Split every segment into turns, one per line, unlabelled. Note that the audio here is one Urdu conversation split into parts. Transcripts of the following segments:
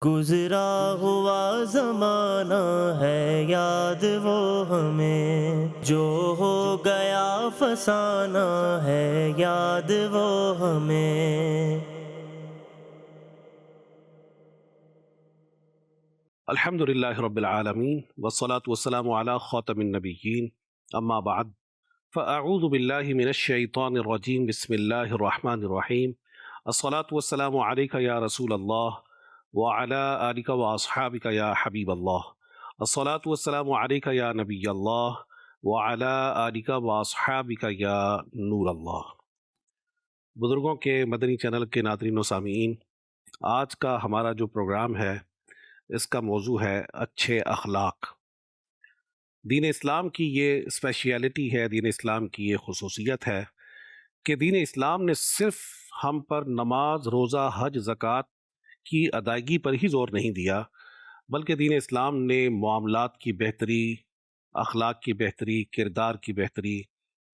گزرا ہوا زمانہ ہے یاد وہ ہمیں، جو ہو گیا فسانہ ہے یاد وہ ہمیں۔
الحمد للہ رب العالمین والصلاة والسلام علی خاتم النبیین اما بعد فاعوذ باللہ من الشیطان الرجیم بسم اللہ الرحمن الرحیم الصلاة والسلام علیک یا رسول اللہ وعلی آلک واصحابک یا حبیب اللہ الصلاة والسلام علیک یا نبی اللہ وعلی آلک واصحابک یا نور اللہ۔ بزرگوں کے مدنی چینل کے ناظرین و سامعین، آج کا ہمارا جو پروگرام ہے اس کا موضوع ہے اچھے اخلاق۔ دین اسلام کی یہ اسپیشیلٹی ہے، دین اسلام کی یہ خصوصیت ہے کہ دین اسلام نے صرف ہم پر نماز، روزہ، حج، زکوٰۃ کی ادائیگی پر ہی زور نہیں دیا، بلکہ دین اسلام نے معاملات کی بہتری، اخلاق کی بہتری، کردار کی بہتری،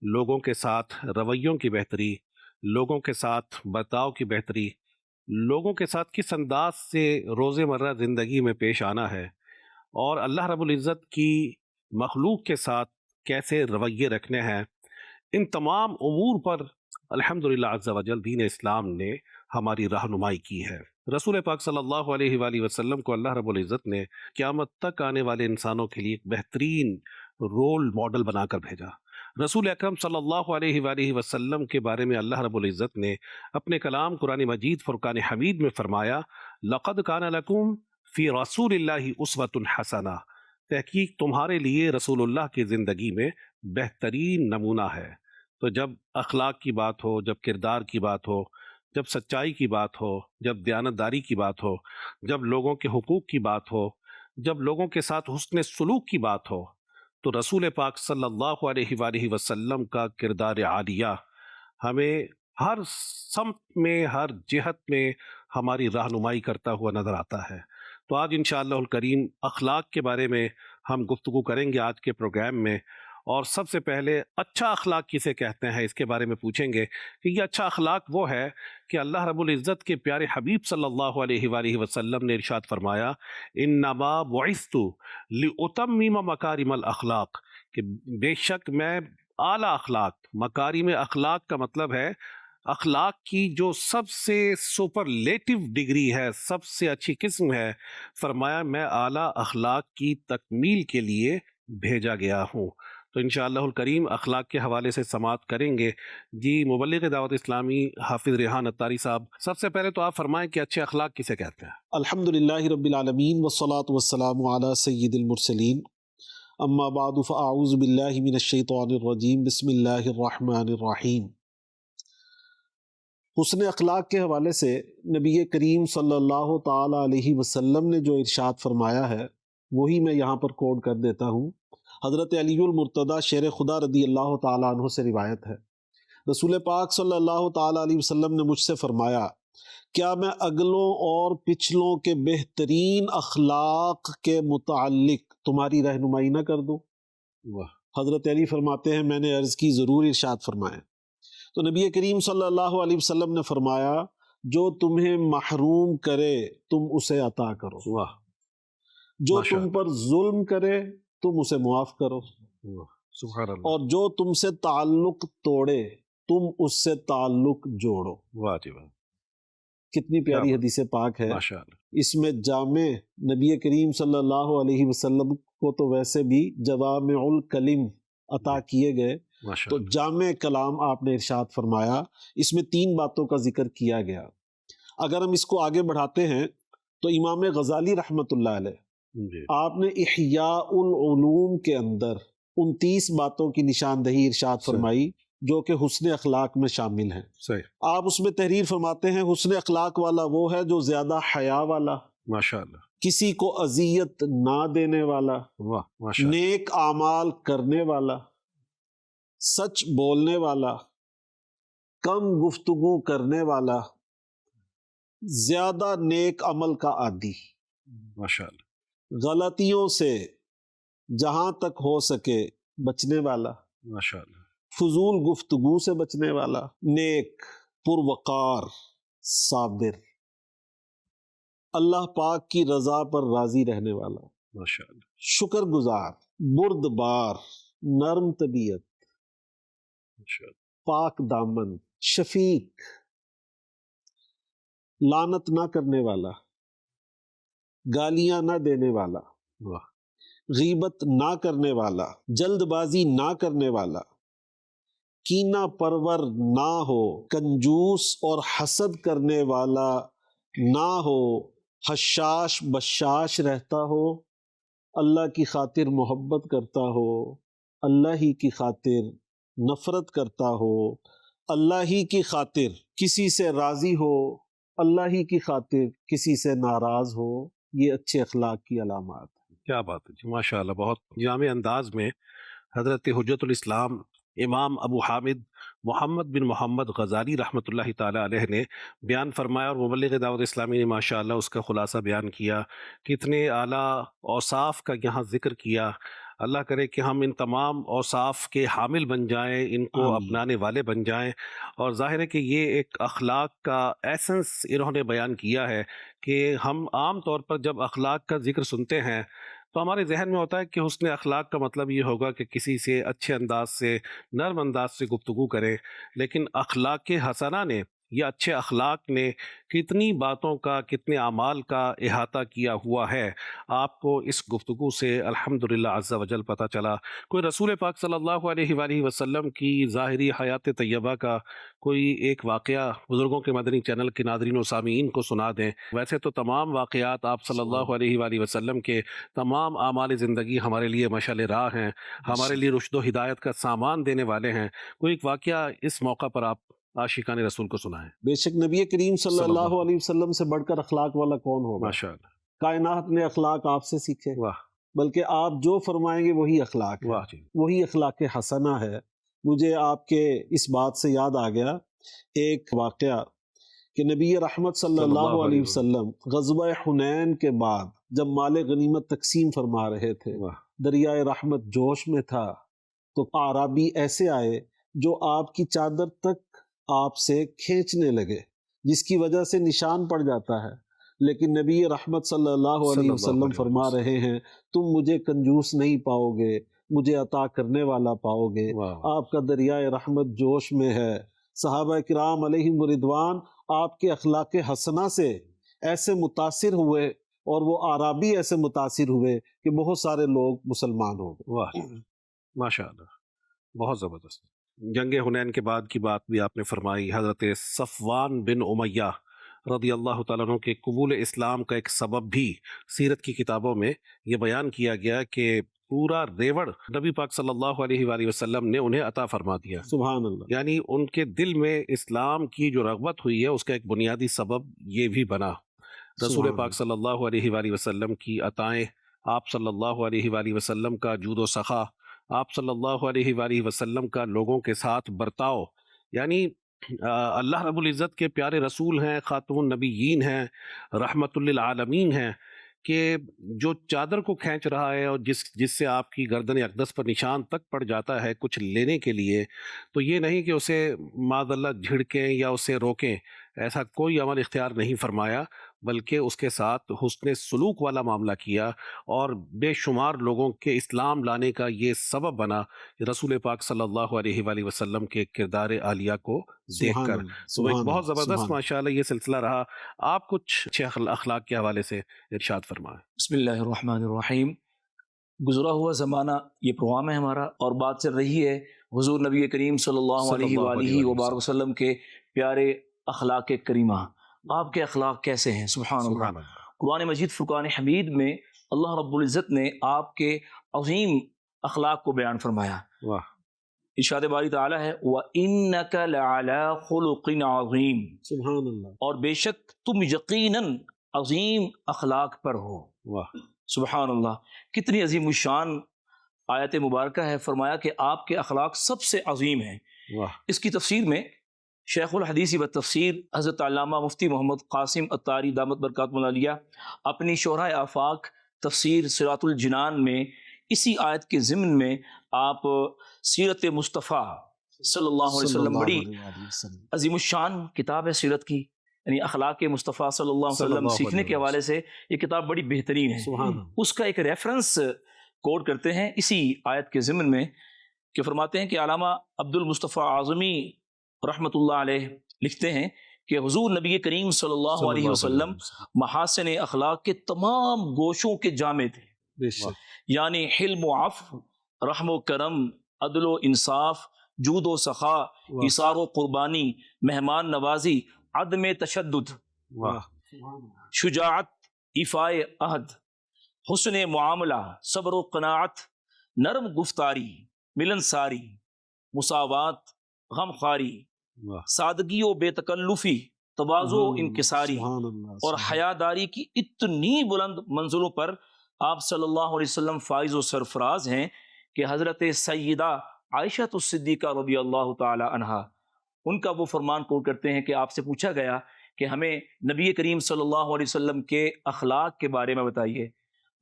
لوگوں کے ساتھ رویوں کی بہتری، لوگوں کے ساتھ برتاؤ کی بہتری، لوگوں کے ساتھ کس انداز سے روزمرہ زندگی میں پیش آنا ہے، اور اللہ رب العزت کی مخلوق کے ساتھ کیسے رویے رکھنے ہیں، ان تمام امور پر الحمدللہ عز و جل دین اسلام نے ہماری رہنمائی کی ہے۔ رسول پاک صلی اللہ علیہ وآلہ وسلم کو اللہ رب العزت نے قیامت تک آنے والے انسانوں کے لیے ایک بہترین رول ماڈل بنا کر بھیجا۔ رسول اکرم صلی اللہ علیہ وآلہ وسلم کے بارے میں اللہ رب العزت نے اپنے کلام قرآن مجید فرقان حمید میں فرمایا، لَقَدْ كَانَ لَكُمْ فِي رَسُولِ اللَّهِ أُسْوَةٌ حَسَنَةٌ، تحقیق تمہارے لیے رسول اللہ کی زندگی میں بہترین نمونہ ہے۔ تو جب اخلاق کی بات ہو، جب کردار کی بات ہو، جب سچائی کی بات ہو، جب دیانتداری کی بات ہو، جب لوگوں کے حقوق کی بات ہو، جب لوگوں کے ساتھ حسن سلوک کی بات ہو، تو رسول پاک صلی اللہ علیہ وآلہ وسلم کا کردار عالیہ ہمیں ہر سمت میں، ہر جہت میں ہماری رہنمائی کرتا ہوا نظر آتا ہے۔ تو آج انشاءاللہ الکریم اخلاق کے بارے میں ہم گفتگو کریں گے آج کے پروگرام میں، اور سب سے پہلے اچھا اخلاق کسے کہتے ہیں اس کے بارے میں پوچھیں گے کہ یہ اچھا اخلاق وہ ہے کہ اللہ رب العزت کے پیارے حبیب صلی اللہ علیہ وآلہ وسلم نے ارشاد فرمایا، انما بعثت لاتمم مکارم الاخلاق، کہ بے شک میں اعلیٰ اخلاق، مکارم اخلاق کا مطلب ہے اخلاق کی جو سب سے سپرلیٹو ڈگری ہے، سب سے اچھی قسم ہے، فرمایا میں اعلیٰ اخلاق کی تکمیل کے لیے بھیجا گیا ہوں۔ تو انشاءاللہ الکریم اخلاق کے حوالے سے سماعت کریں گے۔ جی مبلغ دعوت اسلامی حافظ ریحان اتاری صاحب، سب سے پہلے تو آپ فرمائیں کہ اچھے اخلاق کسے کہتے ہیں؟
الحمدللہ رب العالمین والصلاة والسلام علی سید المرسلین، اما بعد فاعوذ باللہ من الشیطان الرجیم، بسم اللہ الرحمن الرحیم۔ حسن اخلاق کے حوالے سے نبی کریم صلی اللہ تعالی علیہ وسلم نے جو ارشاد فرمایا ہے وہی میں یہاں پر کوڈ کر دیتا ہوں۔ حضرت علی المرتضیٰ شیر خدا رضی اللہ تعالیٰ عنہ سے روایت ہے، رسول پاک صلی اللہ تعالیٰ علیہ وسلم نے مجھ سے فرمایا، کیا میں اگلوں اور پچھلوں کے بہترین اخلاق کے متعلق تمہاری رہنمائی نہ کر دوں؟
واہ،
حضرت علی فرماتے ہیں میں نے عرض کی ضرور، ارشاد فرمائیں۔ تو نبی کریم صلی اللہ علیہ وسلم نے فرمایا، جو تمہیں محروم کرے تم اسے عطا کرو،
واہ،
جو
ماشاء
تم پر ظلم کرے تم اسے معاف کرو،
اللہ، سبحان اللہ،
اور جو تم سے تعلق توڑے تم اس سے تعلق جوڑو۔
واہ جی واہ،
کتنی
کیا
پیاری
بات،
حدیث پاک ہے۔
ماشاء اللہ،
اس میں جامع نبی کریم صلی اللہ علیہ وسلم کو تو ویسے بھی جوامع الکلم عطا کیے گئے،
ماشاء
تو
اللہ،
جامع کلام آپ نے ارشاد فرمایا۔ اس میں 3 باتوں کا ذکر کیا گیا۔ اگر ہم اس کو آگے بڑھاتے ہیں تو امام غزالی رحمۃ اللہ علیہ،
جی
آپ نے احیاء العلوم کے اندر 29 باتوں کی نشاندہی ارشاد فرمائی جو کہ حسن اخلاق میں شامل ہیں۔
صحیح،
آپ اس میں تحریر فرماتے ہیں، حسن اخلاق والا وہ ہے جو زیادہ حیا والا،
ماشاء اللہ،
کسی کو اذیت نہ دینے والا،
واہ، ماشاء اللہ،
نیک اعمال کرنے والا، سچ بولنے والا، کم گفتگو کرنے والا، زیادہ نیک عمل کا عادی،
ماشاء اللہ،
غلطیوں سے جہاں تک ہو سکے بچنے والا،
ماشاء اللہ،
فضول گفتگو سے بچنے والا، نیک، پروقار، صابر۔ اللہ پاک کی رضا پر راضی رہنے والا،
ماشاء اللہ،
شکر گزار، بردبار، نرم طبیعت،
ماشاء اللہ،
پاک دامن، شفیق، لعنت نہ کرنے والا، گالیاں نہ دینے والا،
واہ،
غیبت نہ کرنے والا، جلد بازی نہ کرنے والا، کینہ پرور نہ ہو، کنجوس اور حسد کرنے والا نہ ہو، حشاش بشاش رہتا ہو، اللہ کی خاطر محبت کرتا ہو، اللہ ہی کی خاطر نفرت کرتا ہو، اللہ ہی کی خاطر کسی سے راضی ہو، اللہ ہی کی خاطر کسی سے ناراض ہو، یہ اچھے اخلاق کی علامات ہیں۔
کیا بات ہے جی، ماشاء اللہ، بہت جامع انداز میں حضرت حجت الاسلام امام ابو حامد محمد بن محمد غزالی رحمۃ اللہ تعالی علیہ نے بیان فرمایا، اور مبلغ دعوت اسلامی نے ماشاء اللہ اس کا خلاصہ بیان کیا، کتنے اعلیٰ اوصاف کا یہاں ذکر کیا۔ اللہ کرے کہ ہم ان تمام اوصاف کے حامل بن جائیں، ان کو
آمین۔
اپنانے والے بن جائیں، اور ظاہر ہے کہ یہ ایک اخلاق کا ایسنس انہوں نے بیان کیا ہے کہ ہم عام طور پر جب اخلاق کا ذکر سنتے ہیں تو ہمارے ذہن میں ہوتا ہے کہ حسن اخلاق کا مطلب یہ ہوگا کہ کسی سے اچھے انداز سے، نرم انداز سے گفتگو کریں، لیکن اخلاق حسنہ نے یا اچھے اخلاق نے کتنی باتوں کا، کتنے اعمال کا احاطہ کیا ہوا ہے، آپ کو اس گفتگو سے الحمدللہ عز و جل پتہ چلا۔ کوئی رسول پاک صلی اللہ علیہ وآلہ وسلم کی ظاہری حیات طیبہ کا کوئی ایک واقعہ بزرگوں کے مدنی چینل کے ناظرین و سامعین کو سنا دیں۔ ویسے تو تمام واقعات آپ صلی اللہ علیہ وآلہ وسلم کے تمام اعمال زندگی ہمارے لیے مشعل راہ ہیں، ہمارے لیے رشد و ہدایت کا سامان دینے والے ہیں۔ کوئی ایک واقعہ اس موقع پر آپ عاشقان رسول کو سنائیں۔
بے شک نبی کریم صلی اللہ علیہ وسلم سے بڑھ کر اخلاق والا کون ہوگا؟
ماشاء اللہ،
کائنات نے اخلاق آپ سے سیکھے،
واہ
بلکہ آپ جو فرمائیں گے وہی اخلاق ہے،
واہ جی،
وہی اخلاق حسنہ ہے۔ مجھے آپ کے اس بات سے یاد آ گیا ایک واقعہ کہ نبی رحمت صلی اللہ علیہ وسلم غزوہ حنین کے بعد جب مال غنیمت تقسیم فرما رہے تھے،
واہ،
دریائے رحمت جوش میں تھا، تو اعرابی ایسے آئے جو آپ کی چادر تک آپ سے کھینچنے لگے، جس کی وجہ سے نشان پڑ جاتا ہے، لیکن نبی رحمت صلی اللہ علیہ وسلم فرما رہے ہیں تم مجھے کنجوس نہیں پاؤ گے، مجھے عطا کرنے والا پاؤ گے۔
واہ،
آپ کا دریائے رحمت جوش میں ہے۔ صحابہ کرام علیہم رضوان آپ کے اخلاق حسنہ سے ایسے متاثر ہوئے، اور وہ اعرابی ایسے متاثر ہوئے کہ بہت سارے لوگ مسلمان ہو گئے۔
واہ، ماشاء اللہ، بہت زبردست۔ جنگ حنین کے بعد کی بات بھی آپ نے فرمائی۔ حضرت صفوان بن امیہ رضی اللہ تعالیٰ عنہ کے قبول اسلام کا ایک سبب بھی سیرت کی کتابوں میں یہ بیان کیا گیا کہ پورا ریوڑ نبی پاک صلی اللہ علیہ وآلہ وسلم نے انہیں عطا فرما دیا،
سبحان اللہ۔
یعنی ان کے دل میں اسلام کی جو رغبت ہوئی ہے اس کا ایک بنیادی سبب یہ بھی بنا۔ رسول
سبحان
پاک صلی اللہ علیہ وآلہ وسلم کی عطائیں، آپ صلی اللہ علیہ وآلہ وسلم کا جود و سخا، آپ صلی اللہ علیہ وآلہ وسلم کا لوگوں کے ساتھ برتاؤ، یعنی اللہ رب العزت کے پیارے رسول ہیں، خاتم النبیین ہیں، رحمت للعالمین ہیں، کہ جو چادر کو کھینچ رہا ہے اور جس سے آپ کی گردن اقدس پر نشان تک پڑ جاتا ہے کچھ لینے کے لیے، تو یہ نہیں کہ اسے معاذ اللہ جھڑکیں یا اسے روکیں، ایسا کوئی عمل اختیار نہیں فرمایا، بلکہ اس کے ساتھ حسن سلوک والا معاملہ کیا، اور بے شمار لوگوں کے اسلام لانے کا یہ سبب بنا رسول پاک صلی اللہ علیہ وآلہ وسلم کے کردار عالیہ کو دیکھ
سبحان
کر۔
اللہ،
تو ایک
سبحان
بہت
اللہ،
زبردست
سبحان
ماشاءاللہ یہ سلسلہ رہا۔ آپ کچھ اچھے اخلاق کے حوالے سے ارشاد فرمائیں۔
بسم اللہ الرحمن الرحیم۔ گزرا ہوا زمانہ یہ پروگرام ہے ہمارا، اور بات چل رہی ہے حضور نبی کریم صلی اللہ علیہ وآلہ وبارک وسلم کے پیارے اخلاق کریمہ۔ آپ کے اخلاق کیسے ہیں؟ سبحان اللہ۔ قرآن مجید فرقان حمید میں اللہ رب العزت نے آپ کے عظیم اخلاق کو بیان فرمایا۔
واہ،
ارشاد باری تعالیٰ ہے وَإِنَّكَ لَعَلَىٰ خُلُقٍ عَظِيمٍ،
سبحان اللہ،
اور بے شک تم یقیناً عظیم اخلاق پر ہو۔
واہ،
سبحان اللہ، کتنی عظیم الشان آیت مبارکہ ہے۔ فرمایا کہ آپ کے اخلاق سب سے عظیم ہیں۔
واہ،
اس کی تفسیر میں شیخ الحدیث و تفسیر حضرت علامہ مفتی محمد قاسم عطاری دامت برکاتہ العالیہ اپنی شرح آفاق تفسیر صراط الجنان میں اسی آیت کے ضمن میں آپ سیرت مصطفیٰ صلی اللہ علیہ وسلم، بڑی عظیم الشان کتاب ہے سیرت کی،
یعنی اخلاق مصطفیٰ صلی اللہ علیہ وسلم سیکھنے کے حوالے سے یہ کتاب بڑی بہترین ہے.
سبحان اللہ.
اس کا ایک ریفرنس کوٹ کرتے ہیں اسی آیت کے ضمن میں کہ فرماتے ہیں کہ علامہ عبد المصطفیٰ اعظمی رحمۃ اللہ علیہ لکھتے ہیں کہ حضور نبی کریم صلی اللہ علیہ وسلم محاسن اخلاق کے تمام گوشوں کے جامع تھے.
بے شک.
یعنی حلم و عفو، رحم و کرم، عدل و انصاف، جود و سخا، ایثار و قربانی، مہمان نوازی، عدم تشدد،
واہ.
شجاعت، ایفائے عہد، حسن معاملہ، صبر و قناعت، نرم گفتاری، ملنساری، مساوات، غمخواری،
واہ.
سادگی و بے تکلفی، تواضع و انکساری
سبحان اللہ.
اور حیاداری کی اتنی بلند منزلوں پر آپ صلی اللہ علیہ وسلم فائز و سرفراز ہیں کہ حضرت سیدہ عائشہ الصدیقہ رضی اللہ تعالی عنہا ان کا وہ فرمان کوٹ کرتے ہیں کہ آپ سے پوچھا گیا کہ ہمیں نبی کریم صلی اللہ علیہ وسلم کے اخلاق کے بارے میں بتائیے.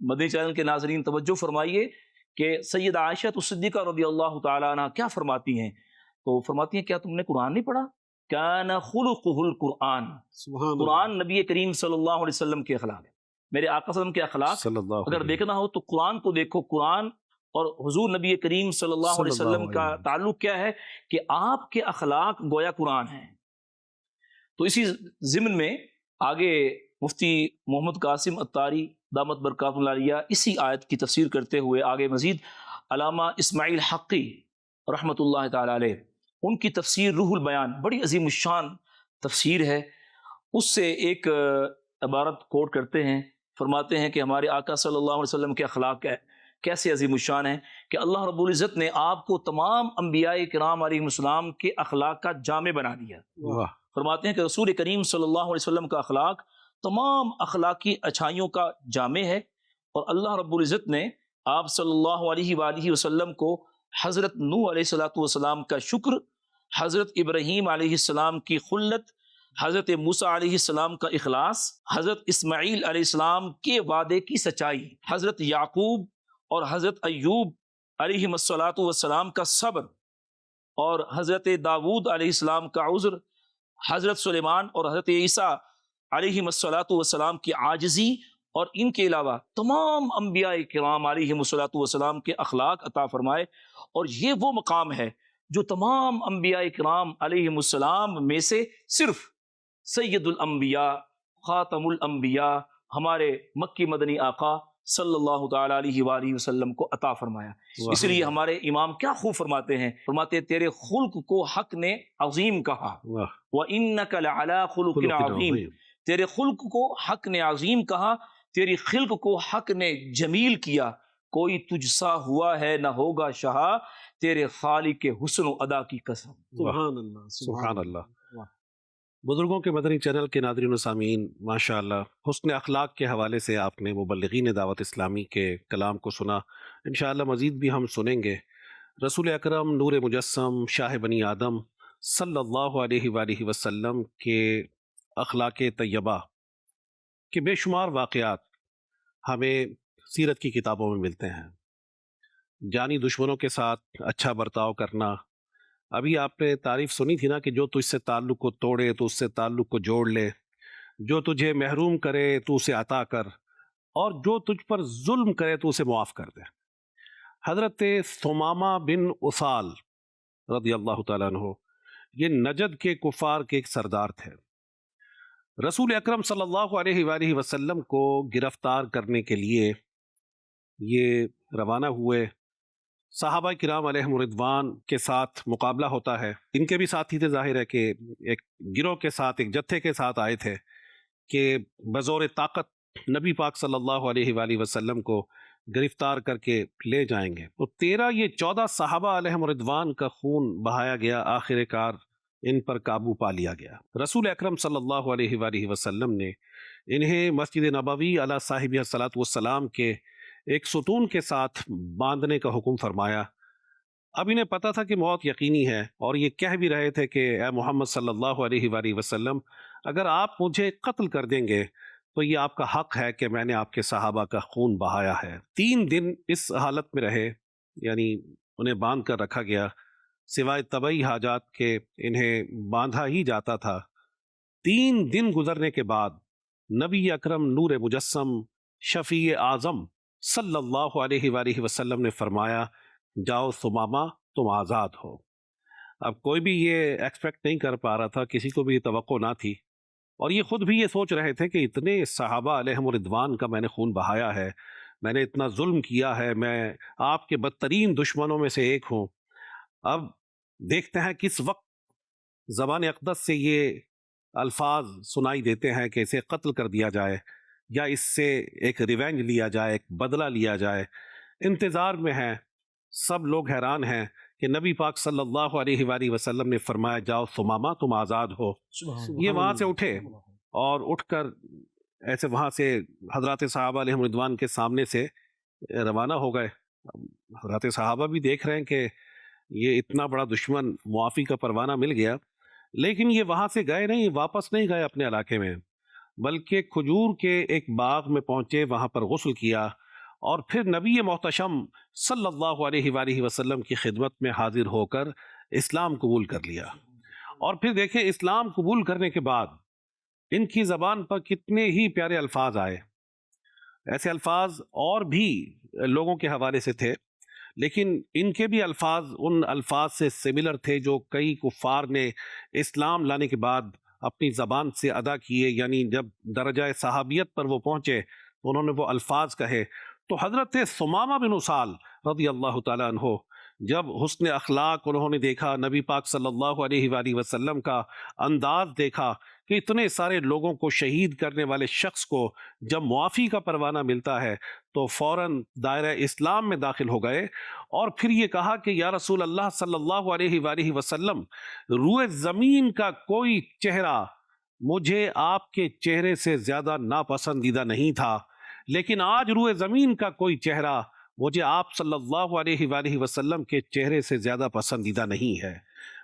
مدنی چینل کے ناظرین توجہ فرمائیے کہ سیدہ عائشہ الصدیقہ رضی اللہ تعالی عنہا کیا فرماتی ہیں. تو فرماتی ہیں کیا تم نے قرآن نہیں پڑھا؟ کان خلقہ القرآن.
سبحان
قرآن نبی کریم صلی اللہ علیہ وسلم کے اخلاق ہے. میرے آقا صلی اللہ علیہ وسلم کے اخلاق
صلی اللہ
اگر دیکھنا ہو تو قرآن کو دیکھو. قرآن اور حضور نبی کریم صلی اللہ علیہ وسلم کا تعلق کیا ہے کہ آپ کے اخلاق گویا قرآن ہیں. تو اسی ضمن میں آگے مفتی محمد قاسم عطاری دامت برکات اللہ علیہ اسی آیت کی تفسیر کرتے ہوئے آگے مزید علامہ اسماعیل حقی رحمۃ اللہ تعالی علیہ ان کی تفسیر روح البیان بڑی عظیم الشان تفسیر ہے. اس سے ایک عبارت کوٹ کرتے ہیں، فرماتے ہیں کہ ہمارے آقا صلی اللہ علیہ وسلم کے اخلاق کیسے عظیم الشان ہیں کہ اللہ رب العزت نے آپ کو تمام انبیاء کرام علیہ السلام کے اخلاق کا جامع بنا دیا.
واہ.
فرماتے ہیں کہ رسول کریم صلی اللہ علیہ وسلم کا اخلاق تمام اخلاقی اچھائیوں کا جامع ہے، اور اللہ رب العزت نے آپ صلی اللہ علیہ وآلہ وسلم کو حضرت نوح علیہ السلام کا شکر، حضرت ابراہیم علیہ السلام کی خلت، حضرت موسیٰ علیہ السلام کا اخلاص، حضرت اسماعیل علیہ السلام کے وعدے کی سچائی، حضرت یعقوب اور حضرت ایوب علیہ السلام کا صبر، اور حضرت داود علیہ السلام کا عذر، حضرت سلیمان اور حضرت عیسیٰ علیہ السلام کی عاجزی، اور ان کے علاوہ تمام انبیاء کرام علیہ السلام کے اخلاق عطا فرمائے. اور یہ وہ مقام ہے جو تمام انبیاء کرام علیہ السلام میں سے صرف سید الانبیاء خاتم الانبیاء ہمارے مکی مدنی آقا صلی اللہ تعالی علیہ وآلہ وسلم کو عطا فرمایا. اس لیے ہمارے امام کیا خوب فرماتے ہیں، فرماتے ہیں تیرے خلق کو حق نے عظیم کہا، وَإِنَّكَ لَعَلَىٰ خُلُقٍ عَظِيمٍ. تیرے خلق کو حق نے عظیم کہا، تیری خلق کو حق نے جمیل کیا. کوئی تجھ سا ہوا ہے نہ ہوگا شہا، تیرے خالق کے حسن و ادا کی قسم.
سبحان اللہ.
سبحان اللہ. بزرگوں کے مدنی چینل کے ناظرین و سامعین، ماشاء اللہ حسن اخلاق کے حوالے سے آپ نے مبلغین دعوت اسلامی کے کلام کو سنا. انشاءاللہ مزید بھی ہم سنیں گے. رسول اکرم نور مجسم شاہ بنی آدم صلی اللہ علیہ وآلہ وسلم کے اخلاق طیبہ کے بے شمار واقعات ہمیں سیرت کی کتابوں میں ملتے ہیں. جانی دشمنوں کے ساتھ اچھا برتاؤ کرنا. ابھی آپ نے تعریف سنی تھی نا کہ جو تجھ سے تعلق کو توڑے تو اس سے تعلق کو جوڑ لے، جو تجھے محروم کرے تو اسے عطا کر، اور جو تجھ پر ظلم کرے تو اسے معاف کر دے. حضرت ثمامہ بن اسال رضی اللہ تعالیٰ عنہ یہ نجد کے کفار کے ایک سردار تھے. رسول اکرم صلی اللہ علیہ وآلہ وسلم کو گرفتار کرنے کے لیے یہ روانہ ہوئے. صحابہ کرام علیہم رضوان کے ساتھ مقابلہ ہوتا ہے. ان کے بھی ساتھی تھے، ظاہر ہے کہ ایک گروہ کے ساتھ، ایک جتھے کے ساتھ آئے تھے کہ بزور طاقت نبی پاک صلی اللہ علیہ وآلہ وسلم کو گرفتار کر کے لے جائیں گے. تو 14 صحابہ علیہم رضوان کا خون بہایا گیا. آخر کار ان پر قابو پا لیا گیا. رسول اکرم صلی اللہ علیہ وآلہ وسلم نے انہیں مسجد نبوی علی صاحب الصلاۃ والسلام کے ایک ستون کے ساتھ باندھنے کا حکم فرمایا. اب انہیں پتہ تھا کہ موت یقینی ہے، اور یہ کہہ بھی رہے تھے کہ اے محمد صلی اللہ علیہ وآلہ وسلم اگر آپ مجھے قتل کر دیں گے تو یہ آپ کا حق ہے کہ میں نے آپ کے صحابہ کا خون بہایا ہے. 3 دن اس حالت میں رہے، یعنی انہیں باندھ کر رکھا گیا. سوائے طبعی حاجات کے انہیں باندھا ہی جاتا تھا. 3 دن گزرنے کے بعد نبی اکرم نور مجسم شفیع اعظم صلی اللہ علیہ وآلہ وسلم نے فرمایا جاؤ ثمامہ تم آزاد ہو۔ اب کوئی بھی یہ ایکسپیکٹ نہیں کر پا رہا تھا، کسی کو بھی توقع نہ تھی، اور یہ خود بھی یہ سوچ رہے تھے کہ اتنے صحابہ علیہم الرضوان کا میں نے خون بہایا ہے، میں نے اتنا ظلم کیا ہے، میں آپ کے بدترین دشمنوں میں سے ایک ہوں۔ اب دیکھتے ہیں کس وقت زبان اقدس سے یہ الفاظ سنائی دیتے ہیں کہ اسے قتل کر دیا جائے یا اس سے ایک ریونج لیا جائے، ایک بدلہ لیا جائے۔ انتظار میں ہیں، سب لوگ حیران ہیں کہ نبی پاک صلی اللہ علیہ وآلہ وسلم نے فرمایا جاؤ ثمامہ تم آزاد ہو۔ یہ وہاں سے اٹھے اور اٹھ کر ایسے وہاں سے حضرات صحابہ علیہم رضوان کے سامنے سے روانہ ہو گئے۔ حضرات صحابہ بھی دیکھ رہے ہیں کہ یہ اتنا بڑا دشمن معافی کا پروانہ مل گیا، لیکن یہ وہاں سے گئے نہیں، واپس نہیں گئے اپنے علاقے میں، بلکہ کھجور کے ایک باغ میں پہنچے، وہاں پر غسل کیا، اور پھر نبی محتشم صلی اللہ علیہ وآلہ وسلم کی خدمت میں حاضر ہو کر اسلام قبول کر لیا۔ اور پھر دیکھیں اسلام قبول کرنے کے بعد ان کی زبان پر کتنے ہی پیارے الفاظ آئے۔ ایسے الفاظ اور بھی لوگوں کے حوالے سے تھے، لیکن ان کے بھی الفاظ ان الفاظ سے سملر تھے جو کئی کفار نے اسلام لانے کے بعد اپنی زبان سے ادا کیے، یعنی جب درجہ صحابیت پر وہ پہنچے تو انہوں نے وہ الفاظ کہے۔ تو حضرت ثمامہ بن اسال رضی اللہ تعالیٰ عنہ جب حسن اخلاق انہوں نے دیکھا، نبی پاک صلی اللہ علیہ وآلہ وسلم کا انداز دیکھا کہ اتنے سارے لوگوں کو شہید کرنے والے شخص کو جب معافی کا پروانہ ملتا ہے تو فوراً دائرہ اسلام میں داخل ہو گئے، اور پھر یہ کہا کہ یا رسول اللہ صلی اللہ علیہ وآلہ وسلم، روئے زمین کا کوئی چہرہ مجھے آپ کے چہرے سے زیادہ ناپسندیدہ نہیں تھا، لیکن آج روئے زمین کا کوئی چہرہ مجھے آپ صلی اللہ علیہ وآلہ وسلم کے چہرے سے زیادہ پسندیدہ نہیں ہے۔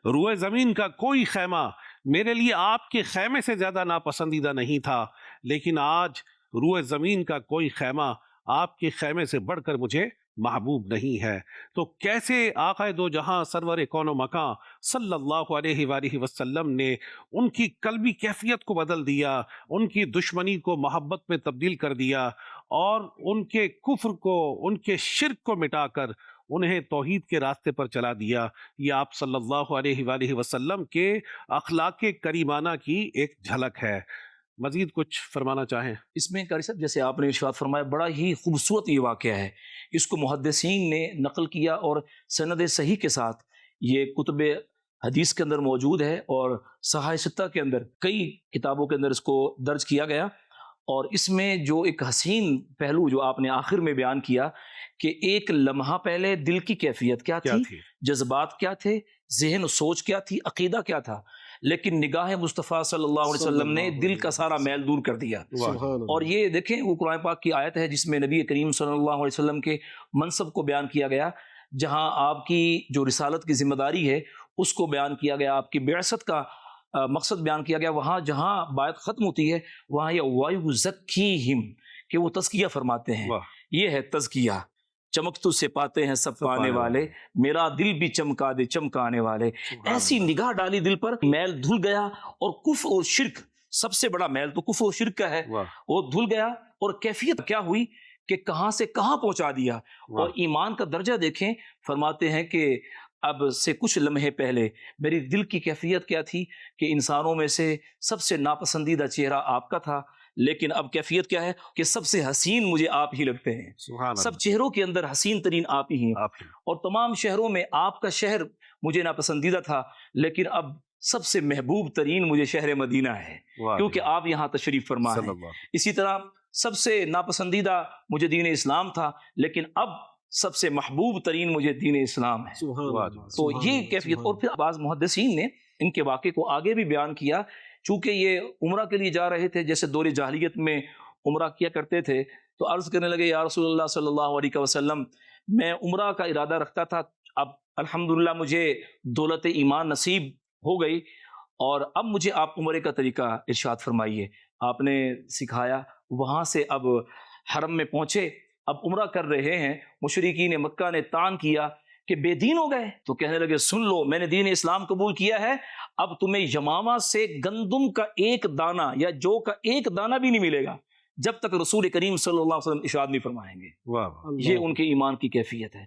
روئے زمین کا کوئی خیمہ میرے لیے آپ کے خیمے سے زیادہ ناپسندیدہ نہیں تھا، لیکن آج روئے زمین کا کوئی خیمہ آپ کے خیمے سے بڑھ کر مجھے محبوب نہیں ہے۔ تو کیسے آقا دو جہاں سرور کون و مکان صلی اللہ علیہ وآلہ وسلم نے ان کی قلبی کیفیت کو بدل دیا، ان کی دشمنی کو محبت میں تبدیل کر دیا، اور ان کے کفر کو، ان کے شرک کو مٹا کر انہیں توحید کے راستے پر چلا دیا۔ یہ آپ صلی اللہ علیہ وآلہ وسلم کے اخلاق کریمانہ کی ایک جھلک ہے۔ مزید کچھ فرمانا چاہیں؟
اس میں قاری صاحب جیسے آپ نے ارشاد فرمایا، بڑا ہی خوبصورت یہ واقعہ ہے، اس کو محدثین نے نقل کیا اور سند صحیح کے ساتھ یہ کتب حدیث کے اندر موجود ہے، اور صحاح ستہ کے اندر کئی کتابوں کے اندر اس کو درج کیا گیا۔ اور اس میں جو ایک حسین پہلو جو آپ نے آخر میں بیان کیا کہ ایک لمحہ پہلے دل کی کیفیت کیا تھی، جذبات کیا تھے، ذہن و سوچ کیا تھی، عقیدہ کیا تھا، لیکن نگاہ مصطفیٰ صلی اللہ علیہ وسلم نے دل کا سارا میل دور کر دیا۔ اور یہ دیکھیں وہ قرآن پاک کی آیت ہے جس میں نبی کریم صلی اللہ علیہ وسلم کے منصب کو بیان کیا گیا، جہاں آپ کی جو رسالت کی ذمہ داری ہے اس کو بیان کیا گیا، آپ کی بعثت کا مقصد بیان کیا گیا۔ وہاں جہاں بات ختم ہوتی ہے وہاں یہ وَيُزَكِّيهِمْ کہ وہ تزکیہ فرماتے ہیں، یہ ہے تزکیہ۔ چمک تو سے پاتے ہیں سب پانے والے، میرا دل بھی چمکا دے چمکانے والے۔ ایسی نگاہ ڈالی دل پر، میل دھل گیا، اور کفر اور شرک، سب سے بڑا میل تو کفر اور شرک کا ہے، وہ دھل گیا، اور کیفیت کیا ہوئی کہ کہاں سے کہاں پہنچا دیا۔ اور ایمان کا درجہ دیکھیں، فرماتے ہیں کہ اب سے کچھ لمحے پہلے میری دل کی کیفیت کیا تھی کہ انسانوں میں سے سب سے ناپسندیدہ چہرہ آپ کا تھا، لیکن اب کیفیت کیا ہے کہ سب سے حسین مجھے آپ ہی لگتے ہیں۔ سب چہروں کے اندر حسین ترین آپ ہی ہیں، اور تمام شہروں میں آپ کا شہر مجھے ناپسندیدہ تھا، لیکن اب سب سے محبوب ترین مجھے شہر مدینہ ہے، کیونکہ آپ یہاں تشریف فرما ہیں۔ اسی طرح سب سے ناپسندیدہ مجھے دین اسلام تھا، لیکن اب سب سے محبوب ترین مجھے دین اسلام ہے۔ تو یہ کیفیت، اور پھر بعض محدثین نے ان کے واقعے کو آگے بھی بیان کیا، چونکہ یہ عمرہ کے لیے جا رہے تھے، جیسے دور جاہلیت میں عمرہ کیا کرتے تھے، تو عرض کرنے لگے یا رسول اللہ صلی اللہ علیہ وسلم، میں عمرہ کا ارادہ رکھتا تھا، اب الحمدللہ مجھے دولت ایمان نصیب ہو گئی، اور اب مجھے آپ عمرے کا طریقہ ارشاد فرمائیے۔ آپ نے سکھایا، وہاں سے اب حرم میں پہنچے، اب عمرہ کر رہے ہیں، مشرکین مکہ نے طعن کیا کہ بے دین ہو گئے؟ تو کہنے لگے سن لو، میں نے دین اسلام قبول کیا ہے، اب تمہیں یمامہ سے گندم کا ایک دانہ یا جو کا ایک دانہ بھی نہیں ملے گا جب تک رسول کریم صلی اللہ علیہ وسلم ارشاد نہیں فرمائیں گے۔
واہ
یہ ان کے ایمان کی کیفیت ہے۔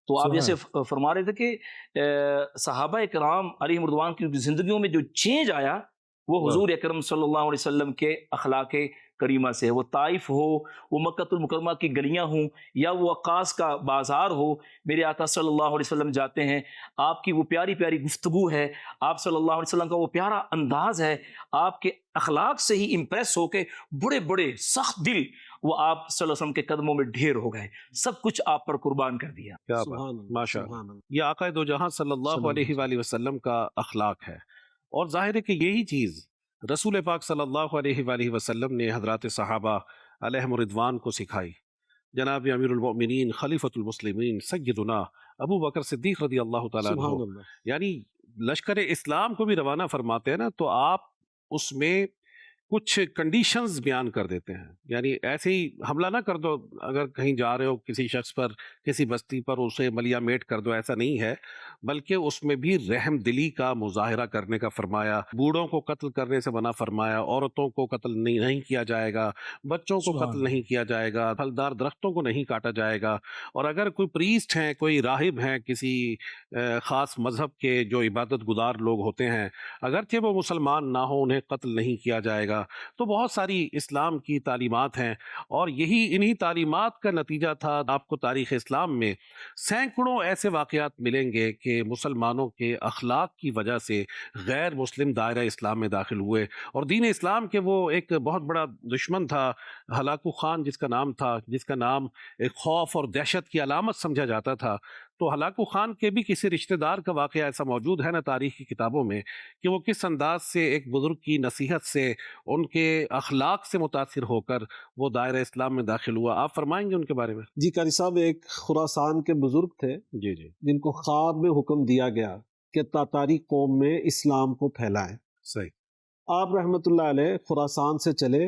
تو آپ جیسے فرما رہے تھے کہ صحابہ کرام علیہم رضوان کی زندگیوں میں جو چینج آیا وہ حضور اکرم صلی اللہ علیہ وسلم کے اخلاق کریمہ سے ہے۔ وہ طائف ہو، وہ مکۃ المکرمہ کی گلیاں ہوں، یا وہ عکاظ کا بازار ہو، میرے آقا صلی اللہ علیہ وسلم جاتے ہیں، آپ کی وہ پیاری پیاری گفتگو ہے، آپ صلی اللہ علیہ وسلم کا وہ پیارا انداز ہے، آپ کے اخلاق سے ہی امپریس ہو کے بڑے بڑے سخت دل وہ آپ صلی اللہ علیہ وسلم کے قدموں میں ڈھیر ہو گئے، سب کچھ آپ پر قربان کر دیا۔
کیا بات، ماشاء اللہ۔ یہ آقا دو جہاں صلی اللہ علیہ وآلہ وسلم کا اخلاق ہے، اور ظاہر ہے کہ یہی چیز رسول پاک صلی اللہ علیہ وآلہ وسلم نے حضرات صحابہ علیہم رضوان کو سکھائی۔ جناب امیر المؤمنین خلیفۃ المسلمین سیدنا ابو بکر صدیق رضی اللہ تعالیٰ عنہ یعنی لشکر اسلام کو بھی روانہ فرماتے ہیں نا، تو آپ اس میں کچھ کنڈیشنز بیان کر دیتے ہیں، یعنی ایسے ہی حملہ نہ کر دو، اگر کہیں جا رہے ہو کسی شخص پر، کسی بستی پر، اسے ملیا میٹ کر دو، ایسا نہیں ہے، بلکہ اس میں بھی رحم دلی کا مظاہرہ کرنے کا فرمایا، بوڑھوں کو قتل کرنے سے منع فرمایا، عورتوں کو قتل نہیں کیا جائے گا، بچوں کو قتل نہیں کیا جائے گا، پھلدار درختوں کو نہیں کاٹا جائے گا، اور اگر کوئی پریسٹ ہیں، کوئی راہب ہیں کسی خاص مذہب کے جو عبادت گزار لوگ ہوتے ہیں، اگرچہ وہ مسلمان نہ ہوں، انہیں قتل نہیں کیا جائے گا۔ تو بہت ساری اسلام کی تعلیمات ہیں، اور یہی انہی تعلیمات کا نتیجہ تھا۔ آپ کو تاریخ اسلام میں سینکڑوں ایسے واقعات ملیں گے کہ مسلمانوں کے اخلاق کی وجہ سے غیر مسلم دائرہ اسلام میں داخل ہوئے، اور دین اسلام کے وہ ایک بہت بڑا دشمن تھا ہلاکو خان، جس کا نام ایک خوف اور دہشت کی علامت سمجھا جاتا تھا۔ تو ہلاکو خان کے بھی کسی رشتہ دار کا واقعہ ایسا موجود ہے نا تاریخ کی کتابوں میں، کہ وہ کس انداز سے ایک بزرگ کی نصیحت سے، ان کے اخلاق سے متاثر ہو کر وہ دائرہ اسلام میں داخل ہوا۔ آپ فرمائیں گے ان کے بارے میں؟
جی قاری صاحب، ایک خراسان کے بزرگ تھے
جی
جن کو خواب میں حکم دیا گیا کہ تاتاری قوم میں اسلام کو پھیلائیں۔
صحیح۔
آپ رحمت اللہ علیہ خراسان سے چلے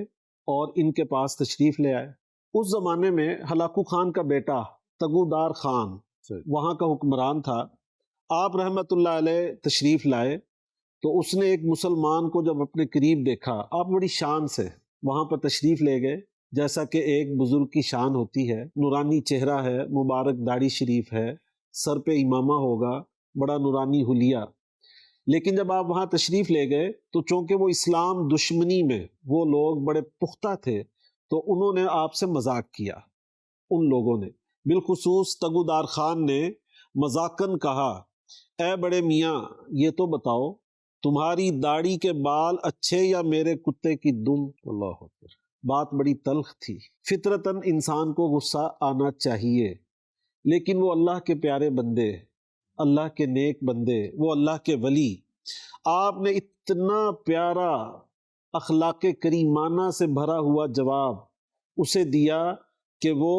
اور ان کے پاس تشریف لے آئے۔ اس زمانے میں ہلاکو خان کا بیٹا تگودار خان وہاں کا حکمران تھا۔ آپ رحمت اللہ علیہ تشریف لائے تو اس نے ایک مسلمان کو جب اپنے قریب دیکھا، آپ بڑی شان سے وہاں پر تشریف لے گئے، جیسا کہ ایک بزرگ کی شان ہوتی ہے، نورانی چہرہ ہے، مبارک داڑھی شریف ہے، سر پہ امامہ ہوگا، بڑا نورانی حلیہ۔ لیکن جب آپ وہاں تشریف لے گئے تو چونکہ وہ اسلام دشمنی میں وہ لوگ بڑے پختہ تھے، تو انہوں نے آپ سے مذاق کیا۔ ان لوگوں نے بالخصوص تگودار خان نے مذاقن کہا، اے بڑے میاں یہ تو بتاؤ تمہاری داڑھی کے بال اچھے یا میرے کتے کی دم؟ اللہ اکبر۔ بات بڑی تلخ تھی۔ فطرتاً انسان کو غصہ آنا چاہیے، لیکن وہ اللہ کے پیارے بندے، اللہ کے نیک بندے، وہ اللہ کے ولی، آپ نے اتنا پیارا اخلاق کریمانہ سے بھرا ہوا جواب اسے دیا کہ وہ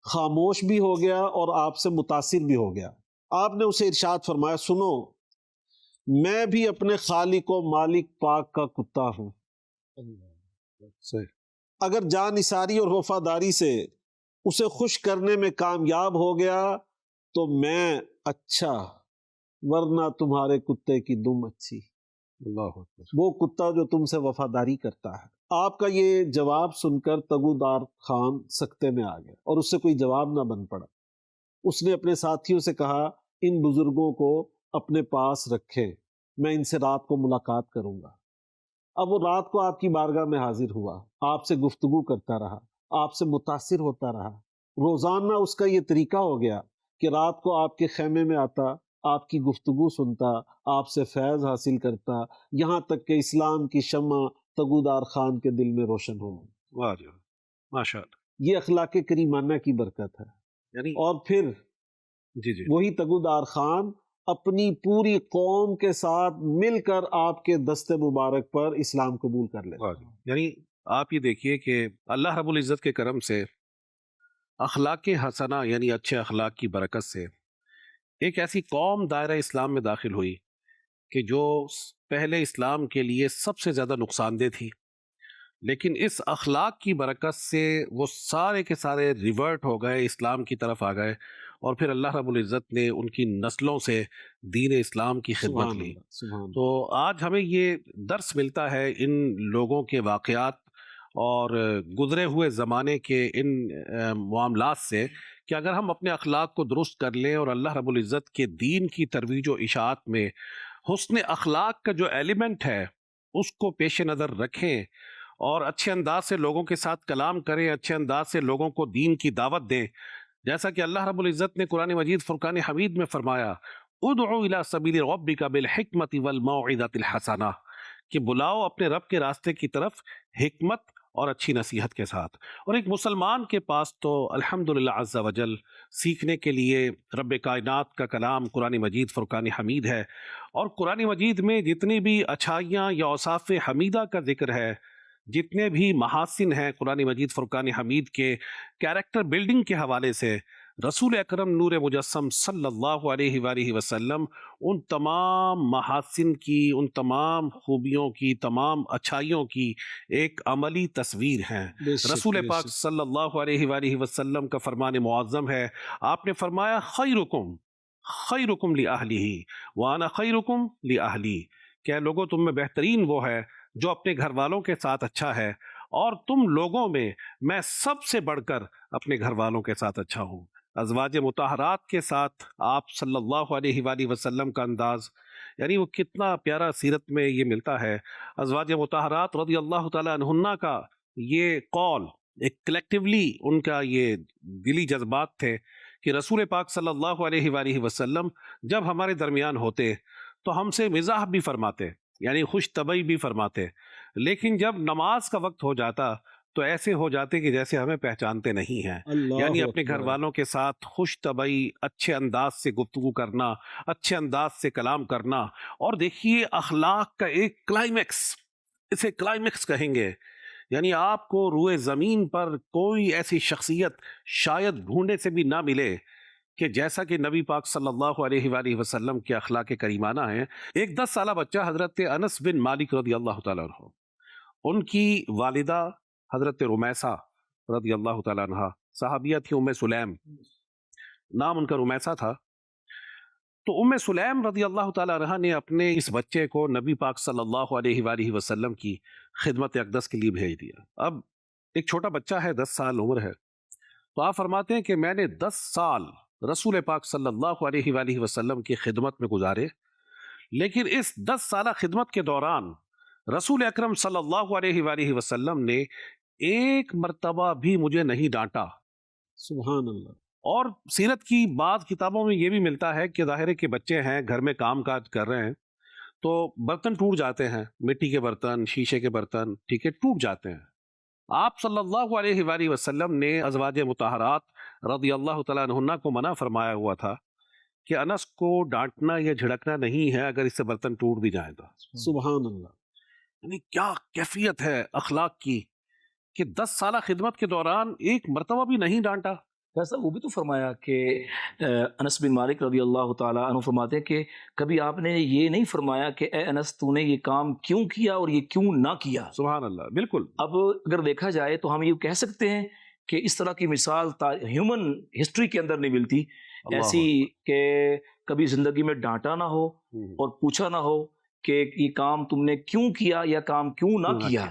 خاموش بھی ہو گیا اور آپ سے متاثر بھی ہو گیا۔ آپ نے اسے ارشاد فرمایا، سنو میں بھی اپنے خالق و مالک پاک کا کتا ہوں، اگر جان نثاری اور وفاداری سے اسے خوش کرنے میں کامیاب ہو گیا تو میں اچھا، ورنہ تمہارے کتے کی دم اچھی۔
اللہ اکبر۔
وہ کتا جو تم سے وفاداری کرتا ہے۔ آپ کا یہ جواب سن کر تگودار خان سکتے میں آ گیا اور اس سے کوئی جواب نہ بن پڑا۔ اس نے اپنے ساتھیوں سے کہا، ان بزرگوں کو اپنے پاس رکھے، میں ان سے رات کو ملاقات کروں گا۔ اب وہ رات کو آپ کی بارگاہ میں حاضر ہوا، آپ سے گفتگو کرتا رہا، آپ سے متاثر ہوتا رہا۔ روزانہ اس کا یہ طریقہ ہو گیا کہ رات کو آپ کے خیمے میں آتا، آپ کی گفتگو سنتا، آپ سے فیض حاصل کرتا، یہاں تک کہ اسلام کی شمع تگودار خان کے دل میں روشن ہو گئی۔
واہ جی، ماشاء اللہ۔
یہ اخلاق کریمانہ کی برکت ہے۔
یعنی
اور پھر
جی
وہی تگودار خان اپنی پوری قوم کے ساتھ مل کر آپ کے دست مبارک پر اسلام قبول کر لے۔
یعنی آپ یہ دیکھیے کہ اللہ رب العزت کے کرم سے اخلاق حسنہ یعنی اچھے اخلاق کی برکت سے ایک ایسی قوم دائرہ اسلام میں داخل ہوئی کہ جو پہلے اسلام کے لیے سب سے زیادہ نقصان دہ تھی، لیکن اس اخلاق کی برکت سے وہ سارے کے سارے ریورٹ ہو گئے، اسلام کی طرف آ گئے، اور پھر اللہ رب العزت نے ان کی نسلوں سے دین اسلام کی خدمت
سبحان
لی۔
اللہ، سبحان اللہ۔
تو آج ہمیں یہ درس ملتا ہے ان لوگوں کے واقعات اور گزرے ہوئے زمانے کے ان معاملات سے کہ اگر ہم اپنے اخلاق کو درست کر لیں اور اللہ رب العزت کے دین کی ترویج و اشاعت میں حسن اخلاق کا جو ایلیمنٹ ہے اس کو پیش نظر رکھیں اور اچھے انداز سے لوگوں کے ساتھ کلام کریں، اچھے انداز سے لوگوں کو دین کی دعوت دیں، جیسا کہ اللہ رب العزت نے قرآن مجید فرقان حمید میں فرمایا ادعو الی سبیل ربک بالحکمت والموعظۃ الحسنہ، کہ بلاؤ اپنے رب کے راستے کی طرف حکمت اور اچھی نصیحت کے ساتھ۔ اور ایک مسلمان کے پاس تو الحمدللہ عز وجل سیکھنے کے لیے رب کائنات کا کلام قرآن مجید فرقان حمید ہے، اور قرآن مجید میں جتنی بھی اچھائیاں یا اوصاف حمیدہ کا ذکر ہے، جتنے بھی محاسن ہیں قرآن مجید فرقان حمید کے کیریکٹر بلڈنگ کے حوالے سے، رسول اکرم نور مجسم صلی اللہ علیہ وآلہ وسلم ان تمام محاسن کی، ان تمام خوبیوں کی، تمام اچھائیوں کی ایک عملی تصویر ہیں۔
بے شک،
رسول
بے
پاک
شک۔
صلی اللہ علیہ وآلہ وسلم کا فرمان معظم ہے، آپ نے فرمایا خیرکم خیرکم لأہلہ وانا خیرکم لأہلی، کہ لوگوں تم میں بہترین وہ ہے جو اپنے گھر والوں کے ساتھ اچھا ہے، اور تم لوگوں میں سب سے بڑھ کر اپنے گھر والوں کے ساتھ اچھا ہوں۔ ازواج مطہرات کے ساتھ آپ صلی اللہ علیہ وآلہ وسلم کا انداز، یعنی وہ کتنا پیارا سیرت میں یہ ملتا ہے۔ ازواج مطہرات رضی اللہ تعالی عنہن کا یہ قول ایک کلیکٹیولی ان کا یہ دلی جذبات تھے کہ رسول پاک صلی اللہ علیہ وآلہ وسلم جب ہمارے درمیان ہوتے تو ہم سے مزاح بھی فرماتے، یعنی خوش طبعی بھی فرماتے، لیکن جب نماز کا وقت ہو جاتا تو ایسے ہو جاتے کہ جیسے ہمیں پہچانتے نہیں ہیں،
اللہ
یعنی اپنے گھر
اکبر۔
والوں کے ساتھ خوش طبعی اچھے انداز سے گفتگو کرنا، اچھے انداز سے کلام کرنا۔ اور دیکھیے اخلاق کا ایک کلائمیکس، اسے کلائمیکس کہیں گے، یعنی آپ کو روئے زمین پر کوئی ایسی شخصیت شاید ڈھونڈے سے بھی نہ ملے کہ جیسا کہ نبی پاک صلی اللہ علیہ وآلہ وسلم کے اخلاق کریمانہ ہیں۔ ایک 10 سالہ بچہ حضرت انس بن مالک رضی اللہ تعالیٰ عنہ، ان کی والدہ حضرت رمیسہ رضی اللہ تعالیٰ عنہ صحابیہ تھی، ام سلیم نام ان کا رمیسہ تھا۔ تو ام سلیم رضی اللہ تعالیٰ عنہ نے اپنے اس بچے کو نبی پاک صلی اللہ علیہ وآلہ وسلم کی خدمت اقدس کے لیے بھیج دیا۔ اب ایک چھوٹا بچہ ہے، 10 سال عمر ہے، تو آپ فرماتے ہیں کہ میں نے 10 سال رسول پاک صلی اللہ علیہ وآلہ وسلم کی خدمت میں گزارے، لیکن اس 10 سالہ خدمت کے دوران رسول اکرم صلی اللہ علیہ وآلہ وسلم نے ایک مرتبہ بھی مجھے نہیں ڈانٹا۔
سبحان اللہ۔
اور سیرت کی بعض کتابوں میں یہ بھی ملتا ہے کہ ظاہر ہے کہ بچے ہیں، گھر میں کام کاج کر رہے ہیں، تو برتن ٹوٹ جاتے ہیں، مٹی کے برتن، شیشے کے برتن، ٹھیک ہے، ٹوٹ جاتے ہیں۔ آپ صلی اللہ علیہ وآلہ وسلم نے ازواج مطہرات رضی اللہ تعالیٰ عنہن کو منع فرمایا ہوا تھا کہ انس کو ڈانٹنا یا جھڑکنا نہیں ہے اگر اس سے برتن ٹوٹ بھی جائیں تو۔
سبحان اللہ۔
یعنی کیا کیفیت ہے اخلاق کی کہ 10 سالہ خدمت کے دوران ایک مرتبہ بھی نہیں ڈانٹا۔
ایسا وہ بھی تو فرمایا کہ انس بن مالک رضی اللہ تعالیٰ عنہ فرماتے ہیں کہ کبھی آپ نے یہ نہیں فرمایا کہ اے انس تو نے یہ کام کیوں کیا اور یہ کیوں نہ کیا۔
سبحان اللہ، بالکل۔
اب اگر دیکھا جائے تو ہم یہ کہہ سکتے ہیں کہ اس طرح کی مثال ہیومن ہسٹری کے اندر نہیں ملتی ایسی کہ کبھی زندگی میں ڈانٹا نہ ہو اور پوچھا نہ ہو کہ یہ کام تم نے کیوں کیا یا کام کیوں نہ کیا۔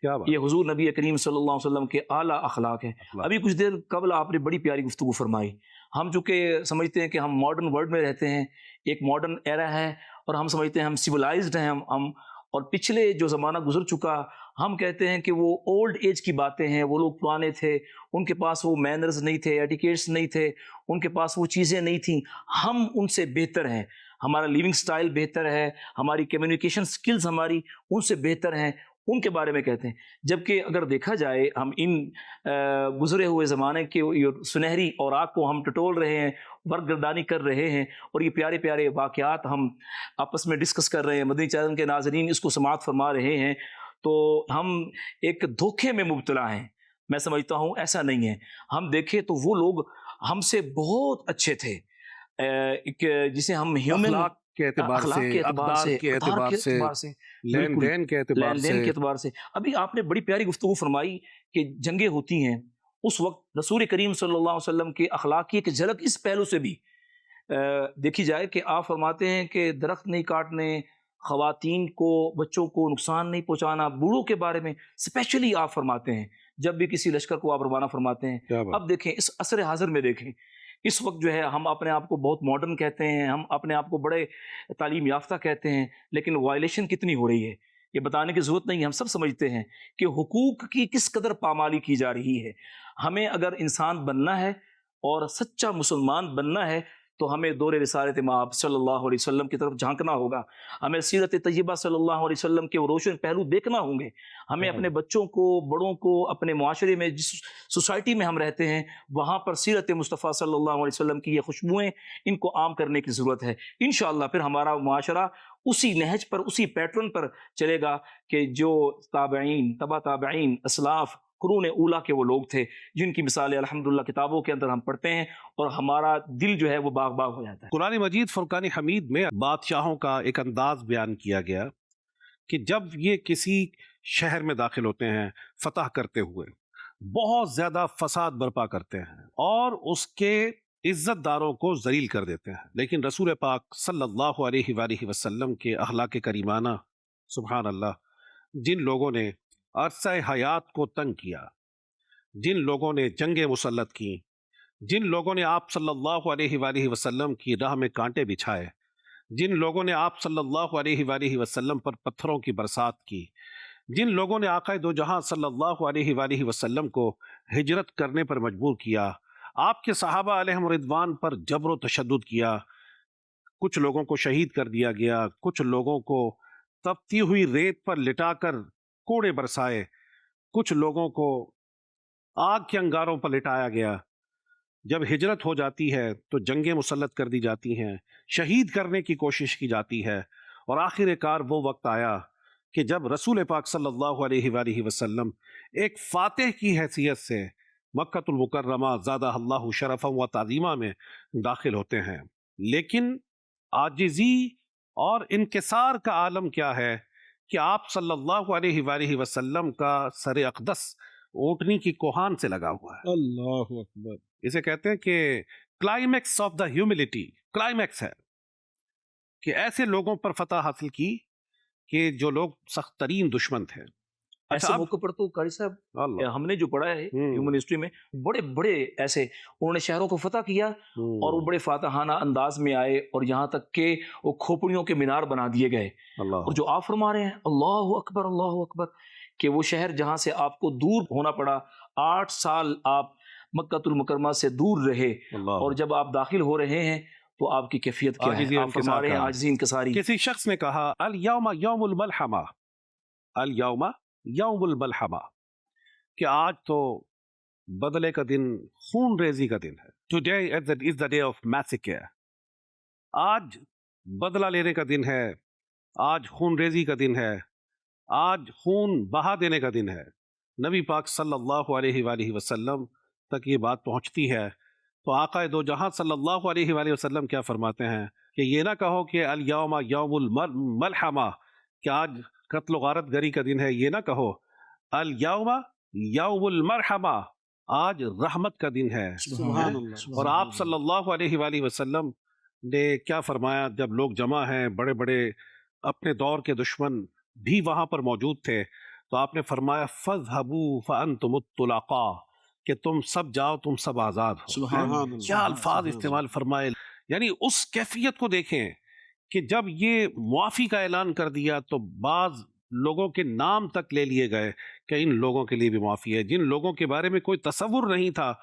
کیا بات،
یہ حضور نبی کریم صلی اللہ علیہ وسلم کے اعلیٰ اخلاق ہیں۔ ابھی کچھ دیر قبل آپ نے بڑی پیاری گفتگو فرمائی۔ ہم چونکہ سمجھتے ہیں کہ ہم ماڈرن ورلڈ میں رہتے ہیں، ایک ماڈرن ایرا ہے، اور ہم سمجھتے ہیں ہم سیولائزڈ ہیں، ہم اور پچھلے جو زمانہ گزر چکا ہم کہتے ہیں کہ وہ اولڈ ایج کی باتیں ہیں، وہ لوگ پرانے تھے، ان کے پاس وہ مینرز نہیں تھے، ایٹیکیٹس نہیں تھے، ان کے پاس وہ چیزیں نہیں تھیں، ہم ان سے بہتر ہیں، ہمارا لیونگ سٹائل بہتر ہے، ہماری کمیونیکیشن سکلز ہماری ان سے بہتر ہیں، ان کے بارے میں کہتے ہیں۔ جبکہ اگر دیکھا جائے ہم ان گزرے ہوئے زمانے کے سنہری اوراق کو ہم ٹٹول رہے ہیں، ورگردانی کر رہے ہیں، اور یہ پیارے پیارے واقعات ہم آپس میں ڈسکس کر رہے ہیں، مدنی چینل کے ناظرین اس کو سماعت فرما رہے ہیں، تو ہم ایک دھوکے میں مبتلا ہیں۔ میں سمجھتا ہوں ایسا نہیں ہے۔ ہم دیکھیں تو وہ لوگ ہم سے بہت اچھے تھے، جسے ہم ہیومن
اخلاق کے اعتبار
اخلاق
سے،
کے اعتبار
اقدار
سے،
کے اعتبار سے، لین
بالکل،
دین کے اعتبار
لین دین کے اعتبار سے۔ ابھی آپ نے بڑی پیاری گفتگو فرمائی کہ جنگیں ہوتی ہیں اس وقت رسول کریم صلی اللہ علیہ وسلم کے اخلاق کی ایک جھلک اس پہلو سے بھی دیکھی جائے کہ آپ فرماتے ہیں کہ درخت نہیں کاٹنے، خواتین کو، بچوں کو نقصان نہیں پہنچانا، بوڑھوں کے بارے میں اسپیشلی آپ فرماتے ہیں جب بھی کسی لشکر کو آپ روانہ فرماتے ہیں۔ اب دیکھیں اس عصر حاضر میں دیکھیں، اس وقت جو ہے ہم اپنے آپ کو بہت ماڈرن کہتے ہیں، ہم اپنے آپ کو بڑے تعلیم یافتہ کہتے ہیں، لیکن وائلیشن کتنی ہو رہی ہے یہ بتانے کی ضرورت نہیں، ہم سب سمجھتے ہیں کہ حقوق کی کس قدر پامالی کی جا رہی ہے۔ ہمیں اگر انسان بننا ہے اور سچا مسلمان بننا ہے تو ہمیں دور رسالت مآب صلی اللہ علیہ وسلم کی طرف جھانکنا ہوگا، ہمیں سیرت طیبہ صلی اللہ علیہ وسلم کے روشن پہلو دیکھنا ہوں گے، ہمیں اپنے بچوں کو، بڑوں کو، اپنے معاشرے میں جس سوسائٹی میں ہم رہتے ہیں وہاں پر سیرت مصطفیٰ صلی اللہ علیہ وسلم کی یہ خوشبوئیں ان کو عام کرنے کی ضرورت ہے۔ انشاءاللہ پھر ہمارا معاشرہ اسی نہج پر، اسی پیٹرن پر چلے گا کہ جو تابعین، تبع تابعین، اسلاف، قرون اولیٰ کے وہ لوگ تھے جن کی مثالیں الحمدللہ کتابوں کے اندر ہم پڑھتے ہیں اور ہمارا دل جو ہے وہ باغ باغ ہو جاتا ہے۔
قرآن مجید فرقان حمید میں بادشاہوں کا ایک انداز بیان کیا گیا کہ جب یہ کسی شہر میں داخل ہوتے ہیں فتح کرتے ہوئے بہت زیادہ فساد برپا کرتے ہیں اور اس کے عزت داروں کو ذلیل کر دیتے ہیں، لیکن رسول پاک صلی اللہ علیہ وآلہ وسلم کے اخلاق کریمانہ، سبحان اللہ، جن لوگوں نے عرصہ حیات کو تنگ کیا، جن لوگوں نے جنگیں مسلط کی، جن لوگوں نے آپ صلی اللہ علیہ وآلہ وسلم کی راہ میں کانٹے بچھائے، جن لوگوں نے آپ صلی اللہ علیہ وآلہ وسلم پر پتھروں کی برسات کی، جن لوگوں نے آقا دو جہاں صلی اللہ علیہ وآلہ وسلم کو ہجرت کرنے پر مجبور کیا، آپ کے صحابہ علیہم رضوان پر جبر و تشدد کیا، کچھ لوگوں کو شہید کر دیا گیا، کچھ لوگوں کو تپتی ہوئی ریت پر لٹا کر کوڑے برسائے، کچھ لوگوں کو آگ کے انگاروں پر لٹایا گیا۔ جب ہجرت ہو جاتی ہے تو جنگیں مسلط کر دی جاتی ہیں، شہید کرنے کی کوشش کی جاتی ہے، اور آخر کار وہ وقت آیا کہ جب رسول پاک صلی اللہ علیہ وآلہ وسلم ایک فاتح کی حیثیت سے مکہ المکرمہ زادہ اللہ شرفا و تعظیمہ میں داخل ہوتے ہیں، لیکن عاجزی اور انکسار کا عالم کیا ہے کہ آپ صلی اللہ علیہ وآلہ وسلم کا سر اقدس اونٹنی کی کوہان سے لگا ہوا ہے۔
اللہ اکبر۔
اسے کہتے ہیں کہ climax of the humility, climax ہے کہ ایسے لوگوں پر فتح حاصل کی کہ جو لوگ سخت ترین دشمن تھے۔
ایسے موقع پر تو قاری صاحب ہم نے جو پڑھا ہے ہیومن ہسٹری میں بڑے بڑے ایسے انہوں نے شہروں کو فتح کیا اور وہ بڑے فاتحانہ انداز میں آئے اور یہاں تک کہ وہ کھوپڑیوں کے مینار بنا دیے گئے، اور جو آپ فرما رہے ہیں اللہ اکبر اللہ اکبر، کہ وہ شہر جہاں سے آپ کو دور ہونا پڑا، 8 سال آپ مکہ المکرمہ سے دور رہے، اور جب آپ داخل ہو رہے ہیں تو آپ کی کیفیت کیا ہے؟ آپ فرما رہے ہیں عاجزی انکساری۔
کسی شخص نے کہا الیوم یوم الملحمہ، الیوم یوم الملحمہ، کہ آج تو بدلے کا دن، خون ریزی کا دن ہے۔ Today is the day of massacre، آج بدلہ لینے کا دن ہے، آج خون ریزی کا دن ہے، آج خون بہا دینے کا دن ہے۔ نبی پاک صلی اللہ علیہ وآلہ وسلم تک یہ بات پہنچتی ہے تو آقا دو جہاں صلی اللہ علیہ وآلہ وسلم کیا فرماتے ہیں کہ یہ نہ کہو کہ الیوم یوم الملحمہ، کہ آج قتل و غارت گری کا دن ہے، یہ نہ کہو الیوم یوم المرحمہ، آج رحمت کا دن ہے۔
سبحان اللہ۔
اور آپ صلی اللہ علیہ وآلہ وسلم نے کیا فرمایا جب لوگ جمع ہیں، بڑے بڑے اپنے دور کے دشمن بھی وہاں پر موجود تھے، تو آپ نے فرمایا فَاذْهَبُوا فَأَنْتُمُ الطُّلَقَاء، کہ تم سب جاؤ، تم سب آزاد ہو۔
سبحان اللہ۔
کیا الفاظ استعمال فرمائے، یعنی اس کیفیت کو دیکھیں کہ جب یہ معافی کا اعلان کر دیا تو بعض لوگوں کے نام تک لے لیے گئے کہ ان لوگوں کے لیے بھی معافی ہے، جن لوگوں کے بارے میں کوئی تصور نہیں تھا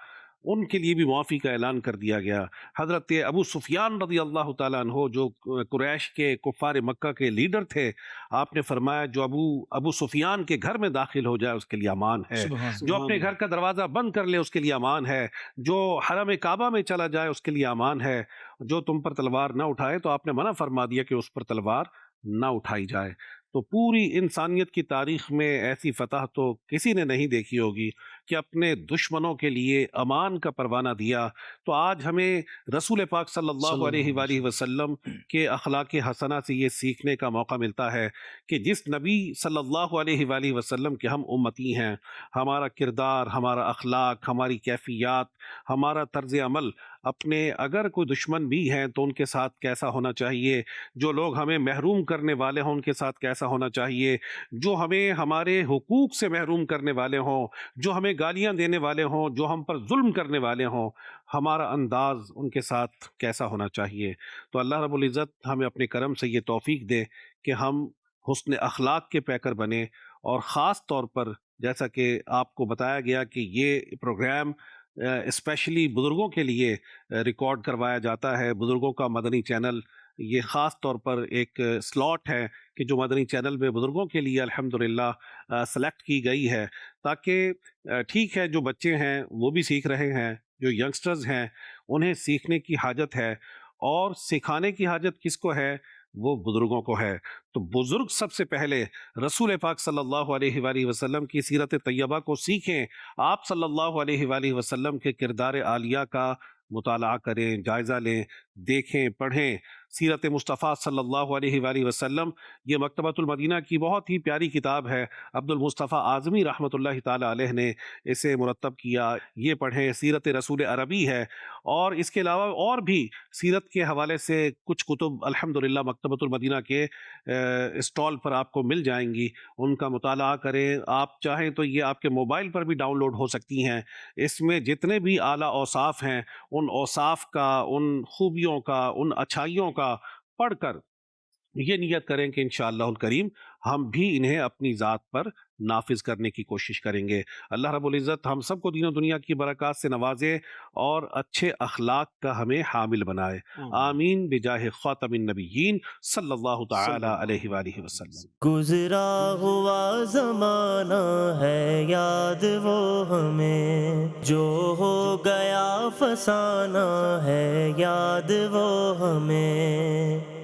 ان کے لیے بھی معافی کا اعلان کر دیا گیا۔ حضرت ابو سفیان رضی اللہ تعالیٰ عنہ جو قریش کے کفار مکہ کے لیڈر تھے، آپ نے فرمایا جو ابو سفیان کے گھر میں داخل ہو جائے اس کے لیے امان ہے، جو اپنے گھر کا دروازہ بند کر لے اس کے لیے امان ہے، جو حرم کعبہ میں چلا جائے اس کے لیے امان ہے، جو تم پر تلوار نہ اٹھائے تو آپ نے منع فرما دیا کہ اس پر تلوار نہ اٹھائی جائے۔ تو پوری انسانیت کی تاریخ میں ایسی فتح تو کسی نے نہیں دیکھی ہوگی کہ اپنے دشمنوں کے لیے امان کا پروانہ دیا، تو آج ہمیں رسول پاک صلی اللہ علیہ وآلہ وسلم کے اخلاق حسنہ سے یہ سیکھنے کا موقع ملتا ہے کہ جس نبی صلی اللہ علیہ وآلہ وسلم کے ہم امتی ہیں، ہمارا کردار، ہمارا اخلاق، ہماری کیفیات، ہمارا طرز عمل اپنے اگر کوئی دشمن بھی ہیں تو ان کے ساتھ کیسا ہونا چاہیے، جو لوگ ہمیں محروم کرنے والے ہوں ان کے ساتھ کیسا ہونا چاہیے، جو ہمیں ہمارے حقوق سے محروم کرنے والے ہوں، جو ہمیں گالیاں دینے والے ہوں، جو ہم پر ظلم کرنے والے ہوں، ہمارا انداز ان کے ساتھ کیسا ہونا چاہیے۔ تو اللہ رب العزت ہمیں اپنے کرم سے یہ توفیق دے کہ ہم حسن اخلاق کے پیکر بنیں، اور خاص طور پر جیسا کہ آپ کو بتایا گیا کہ یہ پروگرام اسپیشلی بزرگوں کے لیے ریکارڈ کروایا جاتا ہے۔ بزرگوں کا مدنی چینل یہ خاص طور پر ایک سلاٹ ہے کہ جو مدنی چینل میں بزرگوں کے لیے الحمدللہ سلیکٹ کی گئی ہے، تاکہ ٹھیک ہے جو بچے ہیں وہ بھی سیکھ رہے ہیں، جو ینگسٹرز ہیں انہیں سیکھنے کی حاجت ہے، اور سکھانے کی حاجت کس کو ہے؟ وہ بزرگوں کو ہے۔ تو بزرگ سب سے پہلے رسول پاک صلی اللہ علیہ وآلہ وسلم کی سیرت طیبہ کو سیکھیں، آپ صلی اللہ علیہ وآلہ وسلم کے کردار عالیہ کا مطالعہ کریں، جائزہ لیں، دیکھیں، پڑھیں۔ سیرت مصطفیٰ صلی اللہ علیہ وآلہ وسلم یہ مکتبۃ المدینہ کی بہت ہی پیاری کتاب ہے، عبد المصطفیٰ اعظمی رحمۃ اللہ تعالی علیہ نے اسے مرتب کیا، یہ پڑھیں۔ سیرت رسول عربی ہے، اور اس کے علاوہ اور بھی سیرت کے حوالے سے کچھ کتب الحمدللہ مکتبۃ المدینہ کے اسٹال پر آپ کو مل جائیں گی، ان کا مطالعہ کریں۔ آپ چاہیں تو یہ آپ کے موبائل پر بھی ڈاؤن لوڈ ہو سکتی ہیں۔ اس میں جتنے بھی اعلیٰ اوصاف ہیں، ان اوصاف کا، ان خوبیوں کا، ان اچھائیوں کا پڑھ کر یہ نیت کریں کہ انشاءاللہ الکریم ہم بھی انہیں اپنی ذات پر نافذ کرنے کی کوشش کریں گے۔ اللہ رب العزت ہم سب کو دین و دنیا کی برکات سے نوازے اور اچھے اخلاق کا ہمیں حامل بنائے، آمین بجاہ خاتم النبیین صلی اللہ تعالی علیہ وآلہ وسلم۔
گزرا ہوا زمانہ ہے یاد وہ ہمیں، جو ہو گیا فسانہ ہے یاد وہ ہمیں۔